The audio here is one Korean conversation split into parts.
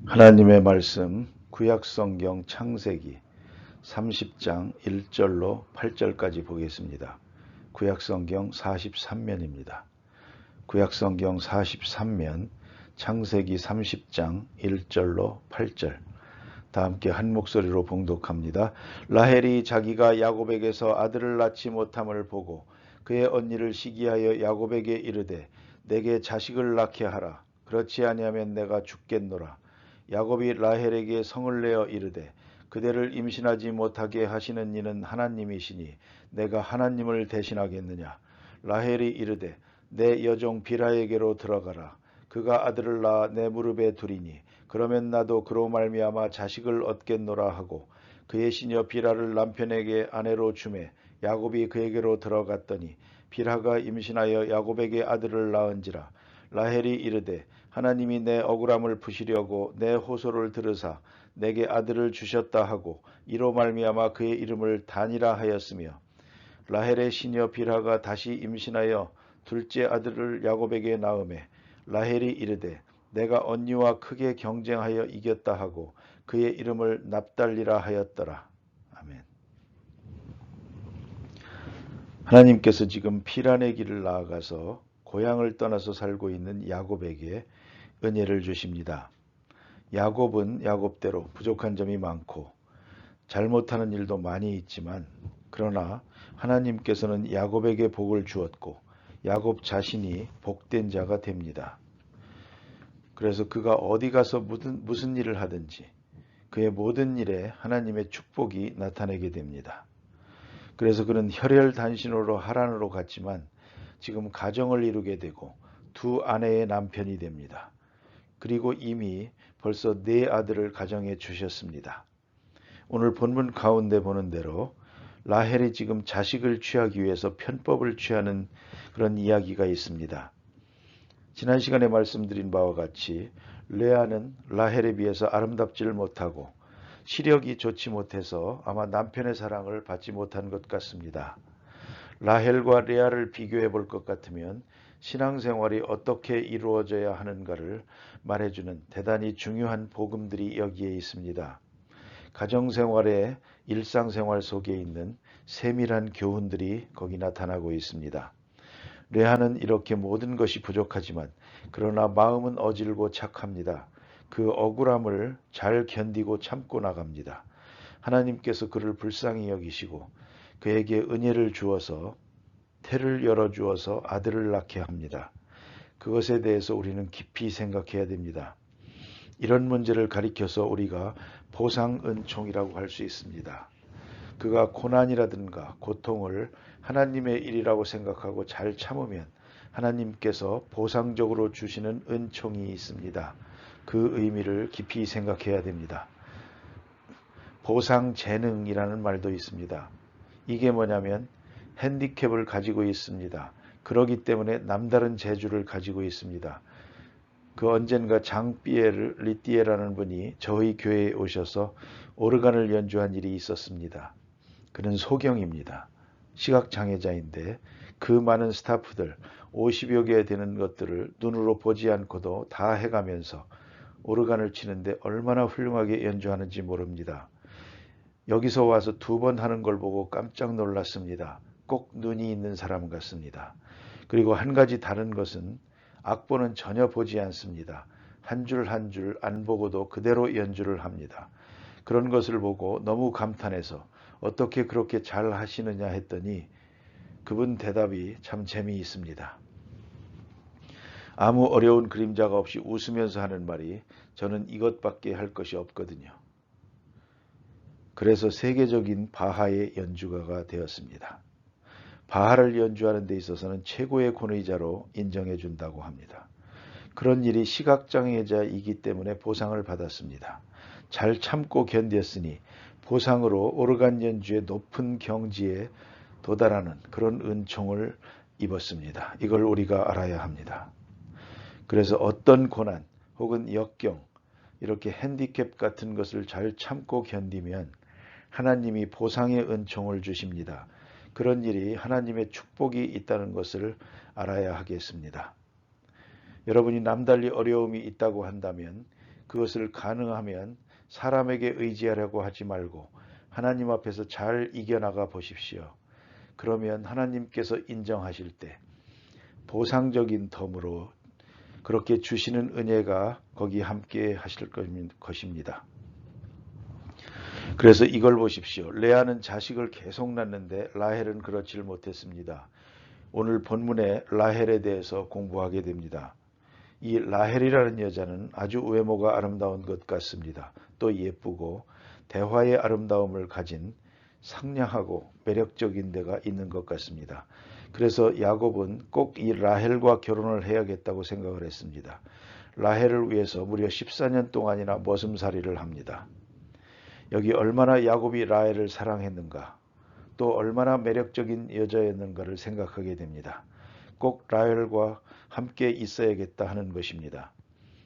하나님의 말씀 구약성경 창세기 30장 1절로 8절까지 보겠습니다. 구약성경 43면입니다. 구약성경 43면 창세기 30장 1절로 8절 다 함께 한 목소리로 봉독합니다. 라헬이 자기가 야곱에게서 아들을 낳지 못함을 보고 그의 언니를 시기하여 야곱에게 이르되 내게 자식을 낳게 하라. 그렇지 아니하면 내가 죽겠노라. 야곱이 라헬에게 성을 내어 이르되 그대를 임신하지 못하게 하시는 이는 하나님이시니 내가 하나님을 대신하겠느냐. 라헬이 이르되 내 여종 빌하에게로 들어가라. 그가 아들을 낳아 내 무릎에 두리니 그러면 나도 그로 말미암아 자식을 얻겠노라 하고 그의 시녀 빌하를 남편에게 아내로 주매 야곱이 그에게로 들어갔더니 빌하가 임신하여 야곱에게 아들을 낳은지라. 라헬이 이르되 하나님이 내 억울함을 푸시려고 내 호소를 들으사 내게 아들을 주셨다 하고 이로 말미암아 그의 이름을 단이라 하였으며 라헬의 시녀 빌하가 다시 임신하여 둘째 아들을 야곱에게 낳음에 라헬이 이르되 내가 언니와 크게 경쟁하여 이겼다 하고 그의 이름을 납달리라 하였더라. 아멘. 하나님께서 지금 피란의 길을 나아가서 고향을 떠나서 살고 있는 야곱에게 은혜를 주십니다. 야곱은 야곱대로 부족한 점이 많고 잘못하는 일도 많이 있지만 그러나 하나님께서는 야곱에게 복을 주었고 야곱 자신이 복된 자가 됩니다. 그래서 그가 어디 가서 무슨 일을 하든지 그의 모든 일에 하나님의 축복이 나타나게 됩니다. 그래서 그는 혈혈단신으로 하란으로 갔지만 지금 가정을 이루게 되고 두 아내의 남편이 됩니다. 그리고 이미 벌써 4아들을 가정에 주셨습니다. 오늘 본문 가운데 보는 대로 라헬이 지금 자식을 취하기 위해서 편법을 취하는 그런 이야기가 있습니다. 지난 시간에 말씀드린 바와 같이 레아는 라헬에 비해서 아름답지를 못하고 시력이 좋지 못해서 아마 남편의 사랑을 받지 못한 것 같습니다. 라헬과 레아를 비교해 볼 것 같으면 신앙생활이 어떻게 이루어져야 하는가를 말해주는 대단히 중요한 복음들이 여기에 있습니다. 가정생활의 일상생활 속에 있는 세밀한 교훈들이 거기 나타나고 있습니다. 레아는 이렇게 모든 것이 부족하지만 그러나 마음은 어질고 착합니다. 그 억울함을 잘 견디고 참고 나갑니다. 하나님께서 그를 불쌍히 여기시고 그에게 은혜를 주어서 태를 열어주어서 아들을 낳게 합니다. 그것에 대해서 우리는 깊이 생각해야 됩니다. 이런 문제를 가리켜서 우리가 보상은총이라고 할 수 있습니다. 그가 고난이라든가 고통을 하나님의 일이라고 생각하고 잘 참으면 하나님께서 보상적으로 주시는 은총이 있습니다. 그 의미를 깊이 생각해야 됩니다. 보상재능이라는 말도 있습니다. 이게 뭐냐면 핸디캡을 가지고 있습니다. 그러기 때문에 남다른 재주를 가지고 있습니다. 그 언젠가 장피에르 리띠에라는 분이 저희 교회에 오셔서 오르간을 연주한 일이 있었습니다. 그는 소경입니다. 시각장애자인데 그 많은 스타프들 50여 개 되는 것들을 눈으로 보지 않고도 다 해가면서 오르간을 치는데 얼마나 훌륭하게 연주하는지 모릅니다. 여기서 와서 2번 하는 걸 보고 깜짝 놀랐습니다. 꼭 눈이 있는 사람 같습니다. 그리고 한 가지 다른 것은 악보는 전혀 보지 않습니다. 한 줄 한 줄 안 보고도 그대로 연주를 합니다. 그런 것을 보고 너무 감탄해서 어떻게 그렇게 잘 하시느냐 했더니 그분 대답이 참 재미있습니다. 아무 어려운 그림자가 없이 웃으면서 하는 말이 저는 이것밖에 할 것이 없거든요. 그래서 세계적인 바하의 연주가가 되었습니다. 바하를 연주하는 데 있어서는 최고의 권위자로 인정해 준다고 합니다. 그런 일이 시각장애자이기 때문에 보상을 받았습니다. 잘 참고 견뎠으니 보상으로 오르간 연주의 높은 경지에 도달하는 그런 은총을 입었습니다. 이걸 우리가 알아야 합니다. 그래서 어떤 고난 혹은 역경 이렇게 핸디캡 같은 것을 잘 참고 견디면 하나님이 보상의 은총을 주십니다. 그런 일이 하나님의 축복이 있다는 것을 알아야 하겠습니다. 여러분이 남달리 어려움이 있다고 한다면 그것을 가능하면 사람에게 의지하려고 하지 말고 하나님 앞에서 잘 이겨나가 보십시오. 그러면 하나님께서 인정하실 때 보상적인 덤으로 그렇게 주시는 은혜가 거기 함께 하실 것입니다. 그래서 이걸 보십시오. 레아는 자식을 계속 낳는데 라헬은 그렇지를 못했습니다. 오늘 본문에 라헬에 대해서 공부하게 됩니다. 이 라헬이라는 여자는 아주 외모가 아름다운 것 같습니다. 또 예쁘고 대화의 아름다움을 가진 상냥하고 매력적인 데가 있는 것 같습니다. 그래서 야곱은 꼭 이 라헬과 결혼을 해야겠다고 생각을 했습니다. 라헬을 위해서 무려 14년 동안이나 머슴살이를 합니다. 여기 얼마나 야곱이 라헬을 사랑했는가, 또 얼마나 매력적인 여자였는가를 생각하게 됩니다. 꼭 라헬과 함께 있어야겠다 하는 것입니다.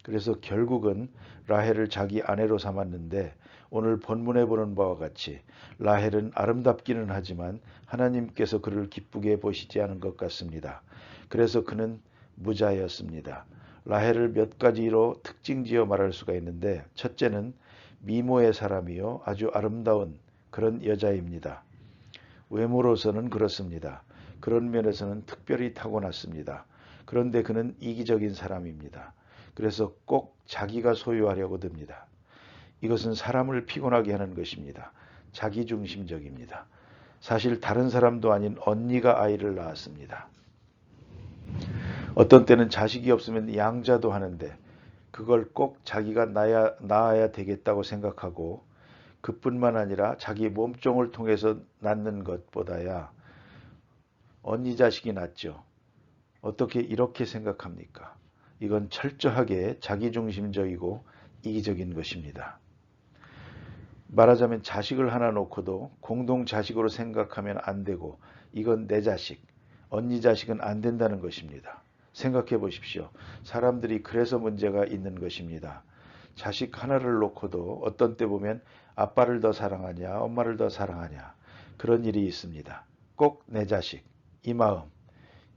그래서 결국은 라헬을 자기 아내로 삼았는데 오늘 본문에 보는 바와 같이 라헬은 아름답기는 하지만 하나님께서 그를 기쁘게 보시지 않은 것 같습니다. 그래서 그는 무자였습니다. 라헬을 몇 가지로 특징지어 말할 수가 있는데, 첫째는 미모의 사람이요 아주 아름다운 그런 여자입니다. 외모로서는 그렇습니다. 그런 면에서는 특별히 타고났습니다. 그런데 그는 이기적인 사람입니다. 그래서 꼭 자기가 소유하려고 듭니다. 이것은 사람을 피곤하게 하는 것입니다. 자기중심적입니다. 사실 다른 사람도 아닌 언니가 아이를 낳았습니다. 어떤 때는 자식이 없으면 양자도 하는데 그걸 꼭 자기가 낳아야 되겠다고 생각하고, 그뿐만 아니라 자기 몸종을 통해서 낳는 것보다야 언니 자식이 낫죠. 어떻게 이렇게 생각합니까? 이건 철저하게 자기중심적이고 이기적인 것입니다. 말하자면 자식을 하나 놓고도 공동 자식으로 생각하면 안 되고, 이건 내 자식, 언니 자식은 안 된다는 것입니다. 생각해 보십시오. 사람들이 그래서 문제가 있는 것입니다. 자식 하나를 놓고도 어떤 때 보면 아빠를 더 사랑하냐, 엄마를 더 사랑하냐, 그런 일이 있습니다. 꼭 내 자식, 이 마음,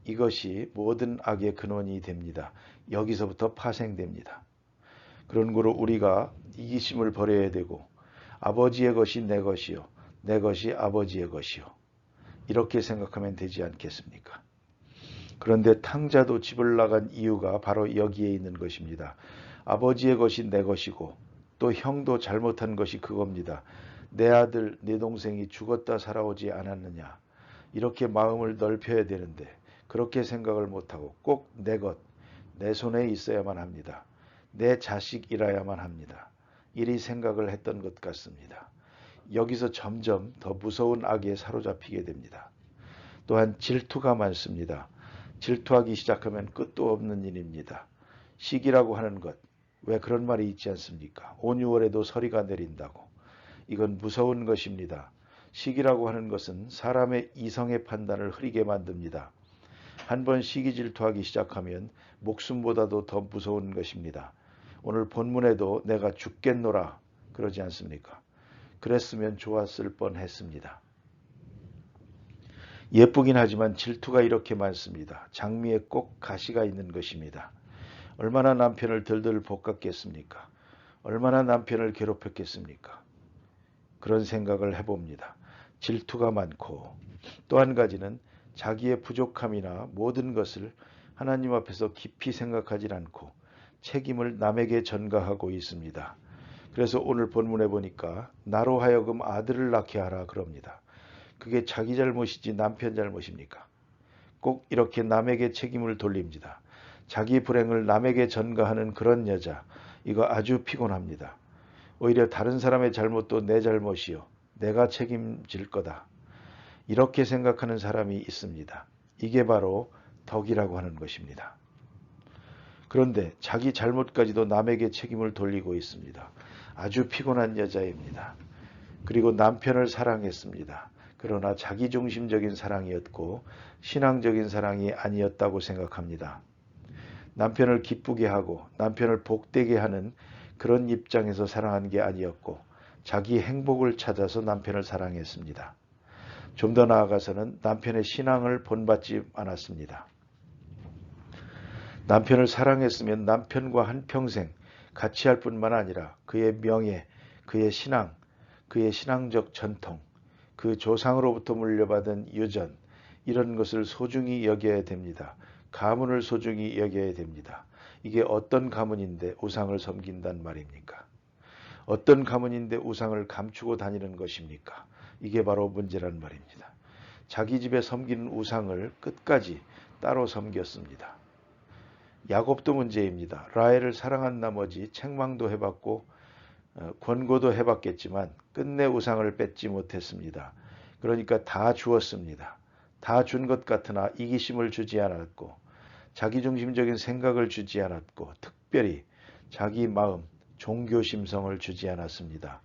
이것이 모든 악의 근원이 됩니다. 여기서부터 파생됩니다. 그런 거로 우리가 이기심을 버려야 되고, 아버지의 것이 내 것이요, 내 것이 아버지의 것이요, 이렇게 생각하면 되지 않겠습니까? 그런데 탕자도 집을 나간 이유가 바로 여기에 있는 것입니다. 아버지의 것이 내 것이고 또 형도 잘못한 것이 그겁니다. 내 아들, 내 동생이 죽었다 살아오지 않았느냐, 이렇게 마음을 넓혀야 되는데 그렇게 생각을 못하고 꼭 내 것, 내 손에 있어야만 합니다. 내 자식이라야만 합니다. 이리 생각을 했던 것 같습니다. 여기서 점점 더 무서운 악에 사로잡히게 됩니다. 또한 질투가 많습니다. 질투하기 시작하면 끝도 없는 일입니다. 시기라고 하는 것, 왜 그런 말이 있지 않습니까? 5,6월에도 서리가 내린다고. 이건 무서운 것입니다. 시기라고 하는 것은 사람의 이성의 판단을 흐리게 만듭니다. 한번 시기 질투하기 시작하면 목숨보다도 더 무서운 것입니다. 오늘 본문에도 내가 죽겠노라 그러지 않습니까? 그랬으면 좋았을 뻔했습니다. 예쁘긴 하지만 질투가 이렇게 많습니다. 장미에 꼭 가시가 있는 것입니다. 얼마나 남편을 들들 볶았겠습니까? 얼마나 남편을 괴롭혔겠습니까? 그런 생각을 해봅니다. 질투가 많고, 또 한 가지는 자기의 부족함이나 모든 것을 하나님 앞에서 깊이 생각하지 않고 책임을 남에게 전가하고 있습니다. 그래서 오늘 본문에 보니까 나로 하여금 아들을 낳게 하라 그럽니다. 그게 자기 잘못이지 남편 잘못입니까? 꼭 이렇게 남에게 책임을 돌립니다. 자기 불행을 남에게 전가하는 그런 여자, 이거 아주 피곤합니다. 오히려 다른 사람의 잘못도 내 잘못이요, 내가 책임질 거다, 이렇게 생각하는 사람이 있습니다. 이게 바로 덕이라고 하는 것입니다. 그런데 자기 잘못까지도 남에게 책임을 돌리고 있습니다. 아주 피곤한 여자입니다. 그리고 남편을 사랑했습니다. 그러나 자기중심적인 사랑이었고 신앙적인 사랑이 아니었다고 생각합니다. 남편을 기쁘게 하고 남편을 복되게 하는 그런 입장에서 사랑한 게 아니었고 자기 행복을 찾아서 남편을 사랑했습니다. 좀 더 나아가서는 남편의 신앙을 본받지 않았습니다. 남편을 사랑했으면 남편과 한평생 가치할 뿐만 아니라 그의 명예, 그의 신앙, 그의 신앙적 전통, 그 조상으로부터 물려받은 유전, 이런 것을 소중히 여겨야 됩니다. 가문을 소중히 여겨야 됩니다. 이게 어떤 가문인데 우상을 섬긴단 말입니까? 어떤 가문인데 우상을 감추고 다니는 것입니까? 이게 바로 문제란 말입니다. 자기 집에 섬기는 우상을 끝까지 따로 섬겼습니다. 야곱도 문제입니다. 라헬을 사랑한 나머지 책망도 해봤고 권고도 해봤겠지만 끝내 우상을 뺏지 못했습니다. 그러니까 다 주었습니다. 다 준 것 같으나 이기심을 주지 않았고 자기중심적인 생각을 주지 않았고 특별히 자기 마음, 종교 심성을 주지 않았습니다.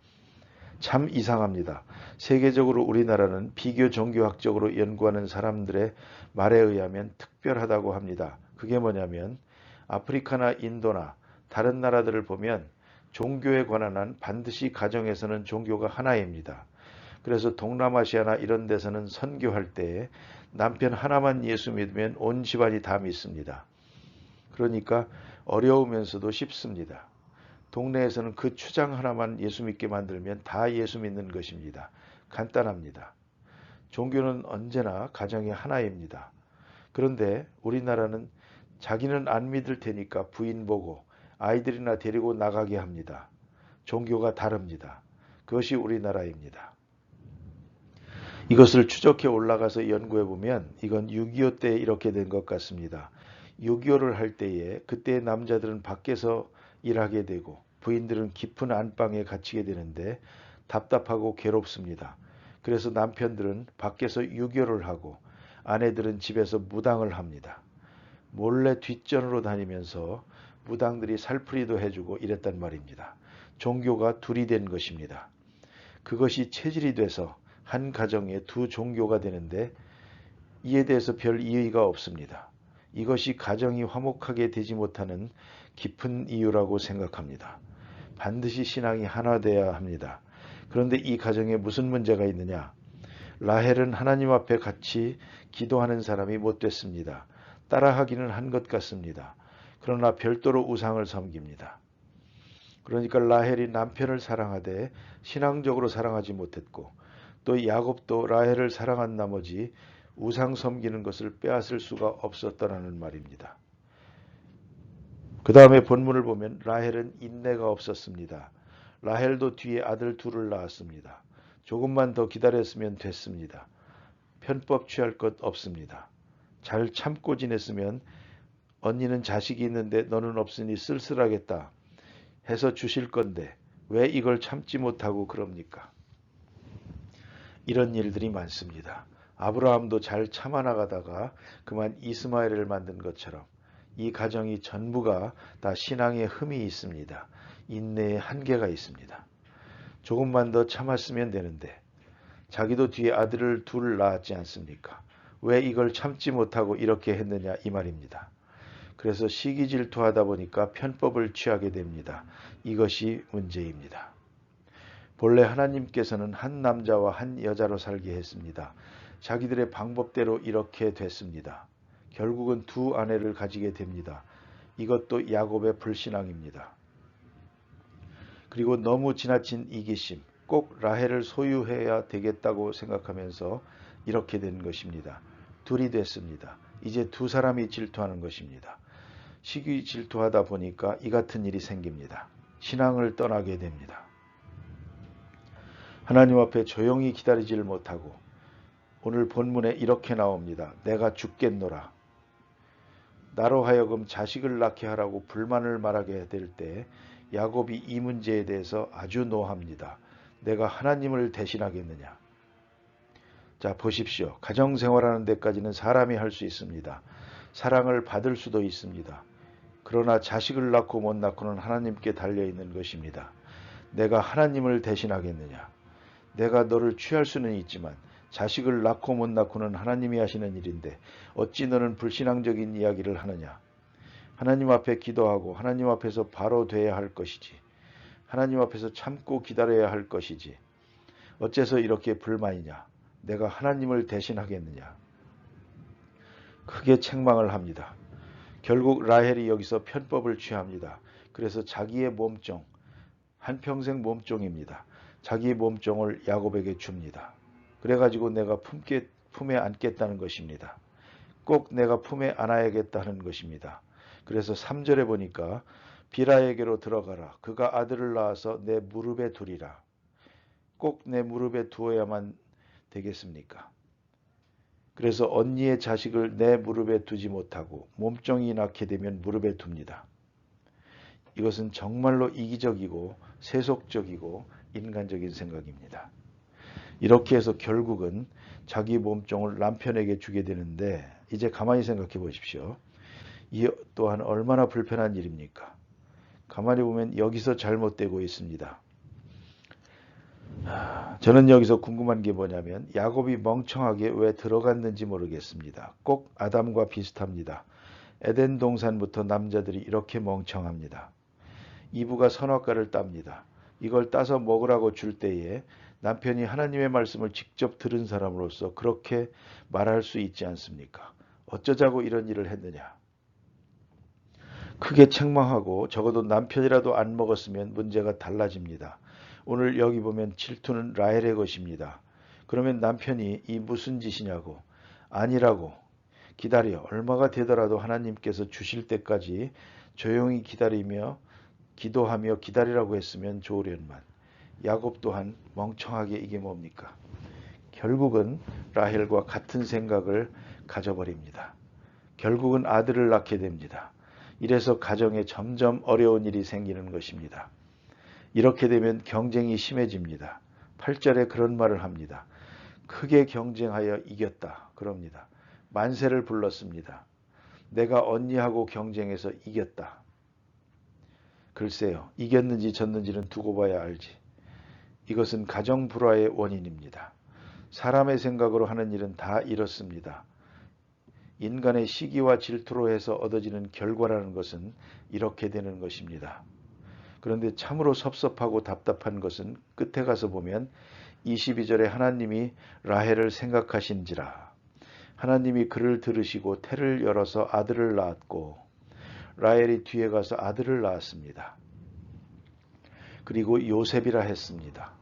참 이상합니다. 세계적으로 우리나라는 비교 종교학적으로 연구하는 사람들의 말에 의하면 특별하다고 합니다. 그게 뭐냐면 아프리카나 인도나 다른 나라들을 보면 종교에 관한 한 반드시 가정에서는 종교가 하나입니다. 그래서 동남아시아나 이런 데서는 선교할 때 남편 하나만 예수 믿으면 온 집안이 다 믿습니다. 그러니까 어려우면서도 쉽습니다. 동네에서는 그 추장 하나만 예수 믿게 만들면 다 예수 믿는 것입니다. 간단합니다. 종교는 언제나 가정의 하나입니다. 그런데 우리나라는 자기는 안 믿을 테니까 부인 보고 아이들이나 데리고 나가게 합니다. 종교가 다릅니다. 그것이 우리나라입니다. 이것을 추적해 올라가서 연구해 보면 이건 6.25 때 이렇게 된 것 같습니다. 6.25를 할 때에 그때 남자들은 밖에서 일하게 되고 부인들은 깊은 안방에 갇히게 되는데 답답하고 괴롭습니다. 그래서 남편들은 밖에서 유교를 하고 아내들은 집에서 무당을 합니다. 몰래 뒷전으로 다니면서 무당들이 살풀이도 해주고 이랬단 말입니다. 종교가 둘이 된 것입니다. 그것이 체질이 돼서 한 가정에 두 종교가 되는데 이에 대해서 별 이의가 없습니다. 이것이 가정이 화목하게 되지 못하는 깊은 이유라고 생각합니다. 반드시 신앙이 하나 되어야 합니다. 그런데 이 가정에 무슨 문제가 있느냐? 라헬은 하나님 앞에 같이 기도하는 사람이 못 됐습니다. 따라하기는 한 것 같습니다. 그러나 별도로 우상을 섬깁니다. 그러니까 라헬이 남편을 사랑하되 신앙적으로 사랑하지 못했고 또 야곱도 라헬을 사랑한 나머지 우상 섬기는 것을 빼앗을 수가 없었더라는 말입니다. 그 다음에 본문을 보면 라헬은 인내가 없었습니다. 라헬도 뒤에 아들 둘을 낳았습니다. 조금만 더 기다렸으면 됐습니다. 편법 취할 것 없습니다. 잘 참고 지냈으면 언니는 자식이 있는데 너는 없으니 쓸쓸하겠다 해서 주실 건데 왜 이걸 참지 못하고 그럽니까? 이런 일들이 많습니다. 아브라함도 잘 참아나가다가 그만 이스마엘을 만든 것처럼 이 가정이 전부가 다 신앙의 흠이 있습니다. 인내의 한계가 있습니다. 조금만 더 참았으면 되는데 자기도 뒤에 아들을 둘 낳았지 않습니까? 왜 이걸 참지 못하고 이렇게 했느냐 이 말입니다. 그래서 시기 질투하다 보니까 편법을 취하게 됩니다. 이것이 문제입니다. 본래 하나님께서는 한 남자와 한 여자로 살게 했습니다. 자기들의 방법대로 이렇게 됐습니다. 결국은 두 아내를 가지게 됩니다. 이것도 야곱의 불신앙입니다. 그리고 너무 지나친 이기심, 꼭 라헬을 소유해야 되겠다고 생각하면서 이렇게 된 것입니다. 둘이 됐습니다. 이제 두 사람이 질투하는 것입니다. 시기 질투하다 보니까 이 같은 일이 생깁니다. 신앙을 떠나게 됩니다. 하나님 앞에 조용히 기다리지를 못하고 오늘 본문에 이렇게 나옵니다. 내가 죽겠노라. 나로 하여금 자식을 낳게 하라고 불만을 말하게 될 때 야곱이 이 문제에 대해서 아주 노합니다. 내가 하나님을 대신하겠느냐. 자 보십시오. 가정생활하는 데까지는 사람이 할 수 있습니다. 사랑을 받을 수도 있습니다. 그러나 자식을 낳고 못 낳고는 하나님께 달려있는 것입니다. 내가 하나님을 대신하겠느냐. 내가 너를 취할 수는 있지만 자식을 낳고 못 낳고는 하나님이 하시는 일인데 어찌 너는 불신앙적인 이야기를 하느냐. 하나님 앞에 기도하고 하나님 앞에서 바로 돼야 할 것이지. 하나님 앞에서 참고 기다려야 할 것이지. 어째서 이렇게 불만이냐. 내가 하나님을 대신하겠느냐. 크게 책망을 합니다. 결국 라헬이 여기서 편법을 취합니다. 그래서 자기의 몸종, 한평생 몸종입니다. 자기의 몸종을 야곱에게 줍니다. 그래가지고 내가 품에 안겠다는 것입니다. 꼭 내가 품에 안아야겠다는 것입니다. 그래서 3절에 보니까 비라에게로 들어가라. 그가 아들을 낳아서 내 무릎에 두리라. 꼭 내 무릎에 두어야만 되겠습니까? 그래서 언니의 자식을 내 무릎에 두지 못하고 몸종이 낳게 되면 무릎에 둡니다. 이것은 정말로 이기적이고 세속적이고 인간적인 생각입니다. 이렇게 해서 결국은 자기 몸종을 남편에게 주게 되는데 이제 가만히 생각해 보십시오. 이 또한 얼마나 불편한 일입니까? 가만히 보면 여기서 잘못되고 있습니다. 저는 여기서 궁금한 게 뭐냐면 야곱이 멍청하게 왜 들어갔는지 모르겠습니다. 꼭 아담과 비슷합니다. 에덴 동산부터 남자들이 이렇게 멍청합니다. 이브가 선악과를 땁니다. 이걸 따서 먹으라고 줄 때에 남편이 하나님의 말씀을 직접 들은 사람으로서 그렇게 말할 수 있지 않습니까? 어쩌자고 이런 일을 했느냐? 크게 책망하고 적어도 남편이라도 안 먹었으면 문제가 달라집니다. 오늘 여기 보면 질투는 라헬의 것입니다. 그러면 남편이 이 무슨 짓이냐고 아니라고 기다려 얼마가 되더라도 하나님께서 주실 때까지 조용히 기다리며 기도하며 기다리라고 했으면 좋으련만 야곱 또한 멍청하게 이게 뭡니까? 결국은 라헬과 같은 생각을 가져버립니다. 결국은 아들을 낳게 됩니다. 이래서 가정에 점점 어려운 일이 생기는 것입니다. 이렇게 되면 경쟁이 심해집니다. 8절에 그런 말을 합니다. 크게 경쟁하여 이겼다. 그럽니다. 만세를 불렀습니다. 내가 언니하고 경쟁해서 이겼다. 글쎄요. 이겼는지 졌는지는 두고 봐야 알지. 이것은 가정 불화의 원인입니다. 사람의 생각으로 하는 일은 다 이렇습니다. 인간의 시기와 질투로 해서 얻어지는 결과라는 것은 이렇게 되는 것입니다. 그런데 참으로 섭섭하고 답답한 것은 끝에 가서 보면 22절에 하나님이 라헬을 생각하신지라. 하나님이 그를 들으시고 태를 열어서 아들을 낳았고 라헬이 뒤에 가서 아들을 낳았습니다. 그리고 요셉이라 했습니다.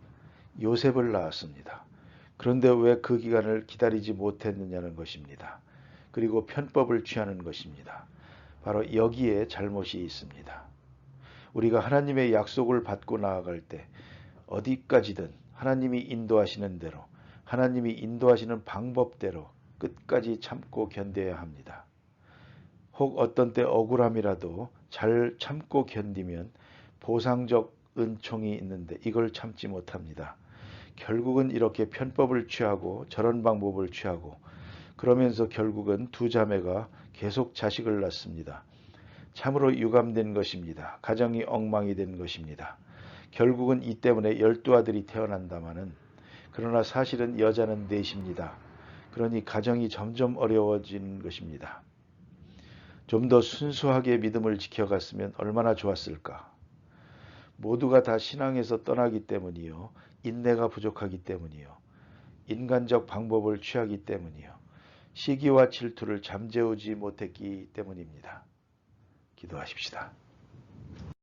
요셉을 낳았습니다. 그런데 왜 그 기간을 기다리지 못했느냐는 것입니다. 그리고 편법을 취하는 것입니다. 바로 여기에 잘못이 있습니다. 우리가 하나님의 약속을 받고 나아갈 때 어디까지든 하나님이 인도하시는 대로 하나님이 인도하시는 방법대로 끝까지 참고 견뎌야 합니다. 혹 어떤 때 억울함이라도 잘 참고 견디면 보상적 은총이 있는데 이걸 참지 못합니다. 결국은 이렇게 편법을 취하고 저런 방법을 취하고 그러면서 결국은 두 자매가 계속 자식을 낳습니다. 참으로 유감된 것입니다. 가정이 엉망이 된 것입니다. 결국은 이 때문에 12아들이 태어난다마는 그러나 사실은 여자는 넷입니다. 그러니 가정이 점점 어려워진 것입니다. 좀 더 순수하게 믿음을 지켜갔으면 얼마나 좋았을까. 모두가 다 신앙에서 떠나기 때문이요. 인내가 부족하기 때문이요. 인간적 방법을 취하기 때문이요. 시기와 질투를 잠재우지 못했기 때문입니다. 기도하십시다.